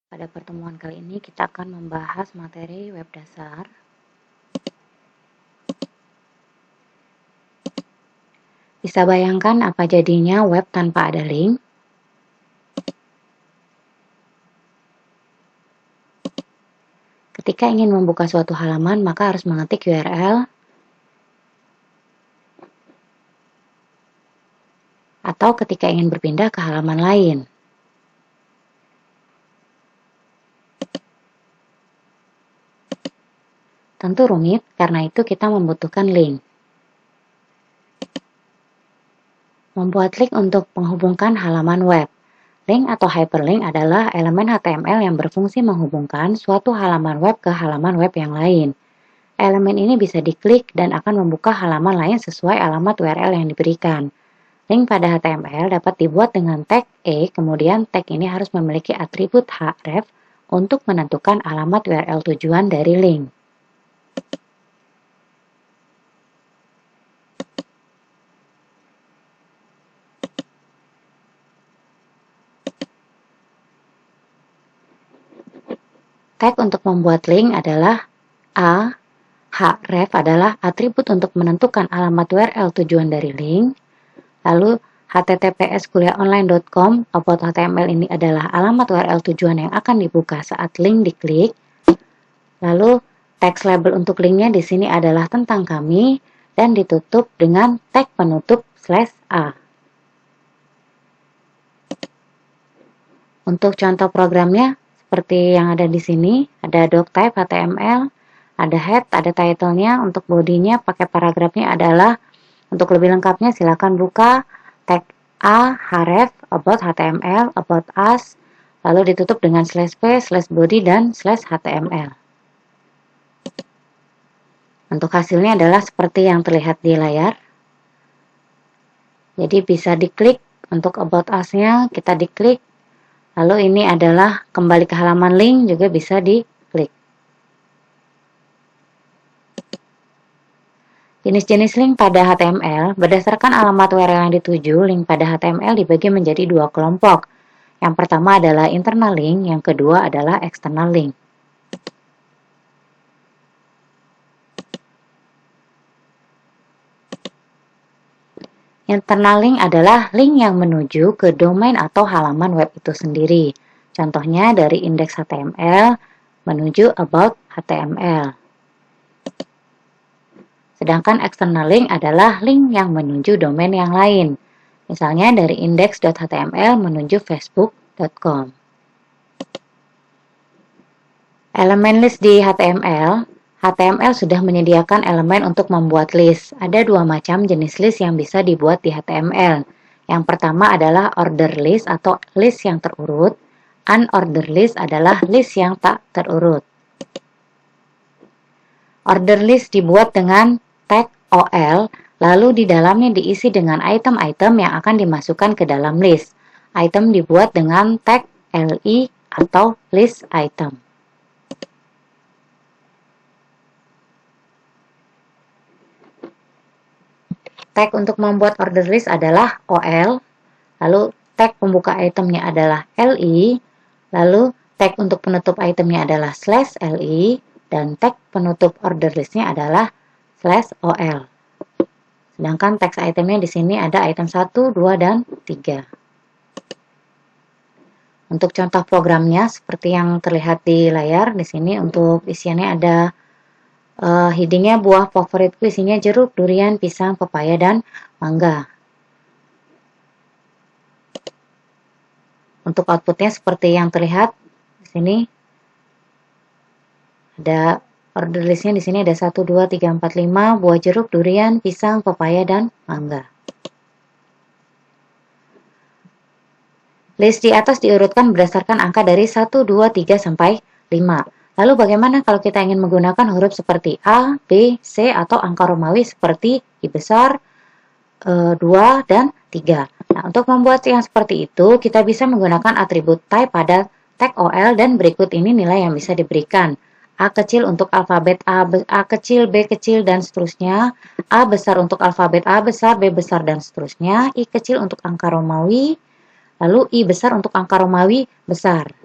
Pada pertemuan kali ini kita akan membahas materi web dasar. Bisa bayangkan apa jadinya web tanpa ada link? Ketika ingin membuka suatu halaman, maka harus mengetik URL atau ketika ingin berpindah ke halaman lain. Tentu rumit, karena itu kita membutuhkan link. Membuat link untuk menghubungkan halaman web. Link atau hyperlink adalah elemen HTML yang berfungsi menghubungkan suatu halaman web ke halaman web yang lain. Elemen ini bisa diklik dan akan membuka halaman lain sesuai alamat URL yang diberikan. Link pada HTML dapat dibuat dengan tag E, kemudian tag ini harus memiliki atribut href untuk menentukan alamat URL tujuan dari link. Tag untuk membuat link adalah A. Href adalah atribut untuk menentukan alamat URL tujuan dari link. Lalu https://kuliahonline.com about HTML ini adalah alamat URL tujuan yang akan dibuka saat link diklik. Lalu text label untuk linknya di sini adalah tentang kami dan ditutup dengan tag penutup /a. Untuk contoh programnya seperti yang ada di sini, ada doctype HTML, ada head, ada title-nya, untuk bodinya pakai paragrafnya adalah, untuk lebih lengkapnya silakan buka tag A, href, about HTML, about us, lalu ditutup dengan /p/body dan /html. Untuk hasilnya adalah seperti yang terlihat di layar. Jadi bisa diklik, untuk about us-nya kita diklik, lalu ini adalah kembali ke halaman link juga bisa diklik. Jenis-jenis link pada HTML, berdasarkan alamat URL yang dituju, link pada HTML dibagi menjadi dua kelompok. Yang pertama adalah internal link, yang kedua adalah external link. Internal link adalah link yang menuju ke domain atau halaman web itu sendiri. Contohnya dari indeks HTML menuju about HTML. Sedangkan external link adalah link yang menuju domain yang lain. Misalnya dari index.html menuju facebook.com. Elemen list di HTML. HTML sudah menyediakan elemen untuk membuat list. Ada dua macam jenis list yang bisa dibuat di HTML. Yang pertama adalah order list atau list yang terurut. Unordered list adalah list yang tak terurut. Order list dibuat dengan tag OL, lalu di dalamnya diisi dengan item-item yang akan dimasukkan ke dalam list. Item dibuat dengan tag LI atau list item. Tag untuk membuat order list adalah OL, lalu tag pembuka itemnya adalah LI, lalu tag untuk penutup itemnya adalah /LI, dan tag penutup order listnya adalah /OL. Sedangkan teks itemnya di sini ada item 1, 2, dan 3. Untuk contoh programnya seperti yang terlihat di layar, di sini untuk isiannya ada headingnya buah favoritku, isinya jeruk, durian, pisang, pepaya, dan mangga. Untuk outputnya seperti yang terlihat di sini. Ada order listnya di sini ada 1, 2, 3, 4, 5 buah jeruk, durian, pisang, pepaya, dan mangga. List di atas diurutkan berdasarkan angka dari 1, 2, 3, sampai 5. Lalu bagaimana kalau kita ingin menggunakan huruf seperti A, B, C, atau angka Romawi seperti I besar, 2, dan 3. Nah, untuk membuat yang seperti itu, kita bisa menggunakan atribut type pada tag OL dan berikut ini nilai yang bisa diberikan. A kecil untuk alfabet A kecil, B kecil, dan seterusnya. A besar untuk alfabet A besar, B besar, dan seterusnya. I kecil untuk angka Romawi, lalu I besar untuk angka Romawi besar.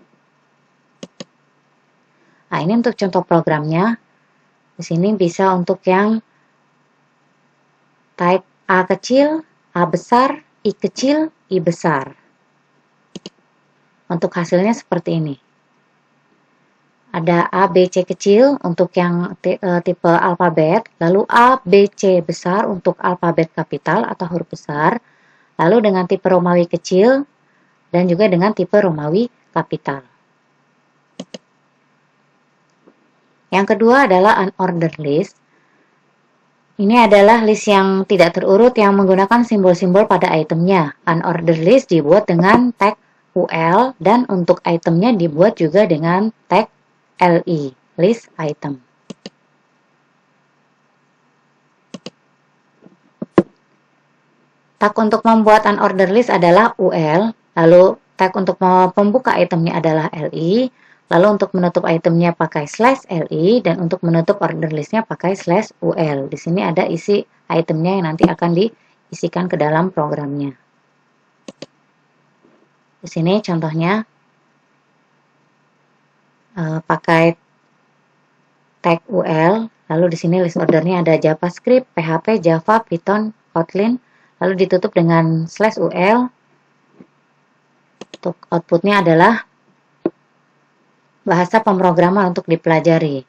Nah, ini untuk contoh programnya. Di sini bisa untuk yang type A kecil, A besar, I kecil, I besar. Untuk hasilnya seperti ini. Ada A, B, C kecil untuk yang tipe alfabet, lalu A, B, C besar untuk alfabet kapital atau huruf besar, lalu dengan tipe Romawi kecil, dan juga dengan tipe Romawi kapital. Yang kedua adalah unordered list. Ini adalah list yang tidak terurut yang menggunakan simbol-simbol pada itemnya. Unordered list dibuat dengan tag UL dan untuk itemnya dibuat juga dengan tag LI, list item. Tag untuk membuat unordered list adalah UL, lalu tag untuk pembuka itemnya adalah LI, lalu untuk menutup itemnya pakai /LI, dan untuk menutup order listnya pakai /UL. Di sini ada isi itemnya yang nanti akan diisikan ke dalam programnya. Di sini contohnya pakai tag UL, lalu di sini list ordernya ada JavaScript, PHP, Java, Python, Kotlin, lalu ditutup dengan /UL. Untuk outputnya adalah bahasa pemrograman untuk dipelajari.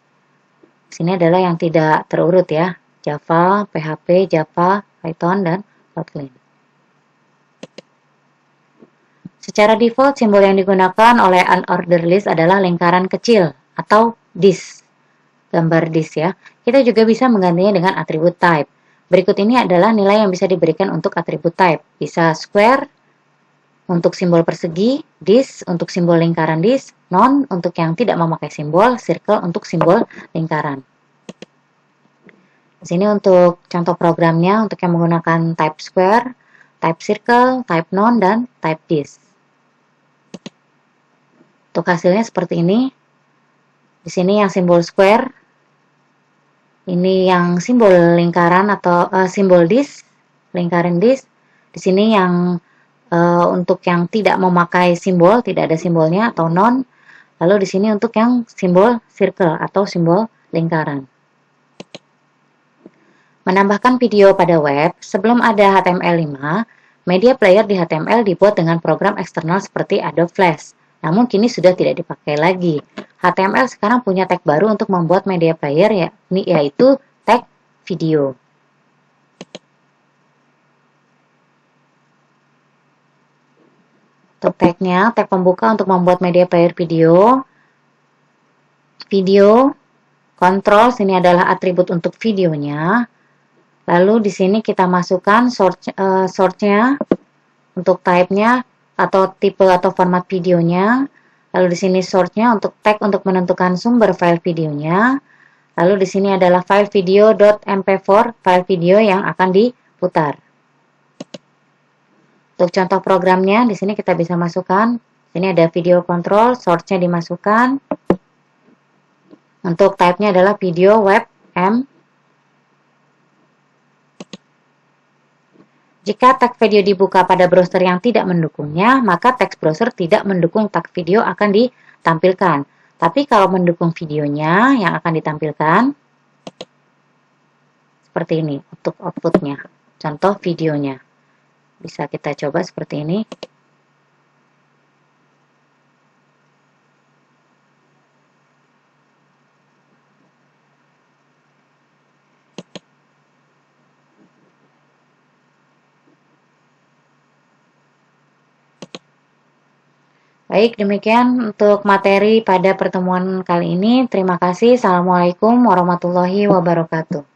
Di sini adalah yang tidak terurut ya, Java, PHP, Java, Python, dan Kotlin. Secara default, simbol yang digunakan oleh unordered list adalah lingkaran kecil atau disk. Gambar disk ya. Kita juga bisa menggantinya dengan atribut type. Berikut ini adalah nilai yang bisa diberikan untuk atribut type. Bisa square untuk simbol persegi, disk untuk simbol lingkaran disk, non untuk yang tidak memakai simbol, circle untuk simbol lingkaran. Di sini untuk contoh programnya untuk yang menggunakan type square, type circle, type non, dan type disk. Untuk hasilnya seperti ini. Di sini yang simbol square, ini yang simbol lingkaran atau simbol disk, lingkaran disk. Di sini yang untuk yang tidak memakai simbol, tidak ada simbolnya atau non. Lalu di sini untuk yang simbol circle atau simbol lingkaran. Menambahkan video pada web, sebelum ada HTML5, media player di HTML dibuat dengan program eksternal seperti Adobe Flash. Namun kini sudah tidak dipakai lagi. HTML sekarang punya tag baru untuk membuat media player, yaitu tag video. Untuk tagnya, tag pembuka untuk membuat media player video. Video, control, sini adalah atribut untuk videonya. Lalu di sini kita masukkan source-nya untuk type-nya atau tipe atau format videonya. Lalu di sini source-nya untuk tag untuk menentukan sumber file videonya. Lalu di sini adalah file video.mp4, file video yang akan diputar. Untuk contoh programnya, di sini kita bisa masukkan. Sini ada video control, source-nya dimasukkan. Untuk type-nya adalah video web m. Jika tag video dibuka pada browser yang tidak mendukungnya, maka teks browser tidak mendukung tag video akan ditampilkan. Tapi kalau mendukung videonya yang akan ditampilkan, seperti ini untuk outputnya. Contoh videonya. Bisa kita coba seperti ini. Baik, demikian untuk materi pada pertemuan kali ini. Terima kasih. Assalamualaikum warahmatullahi wabarakatuh.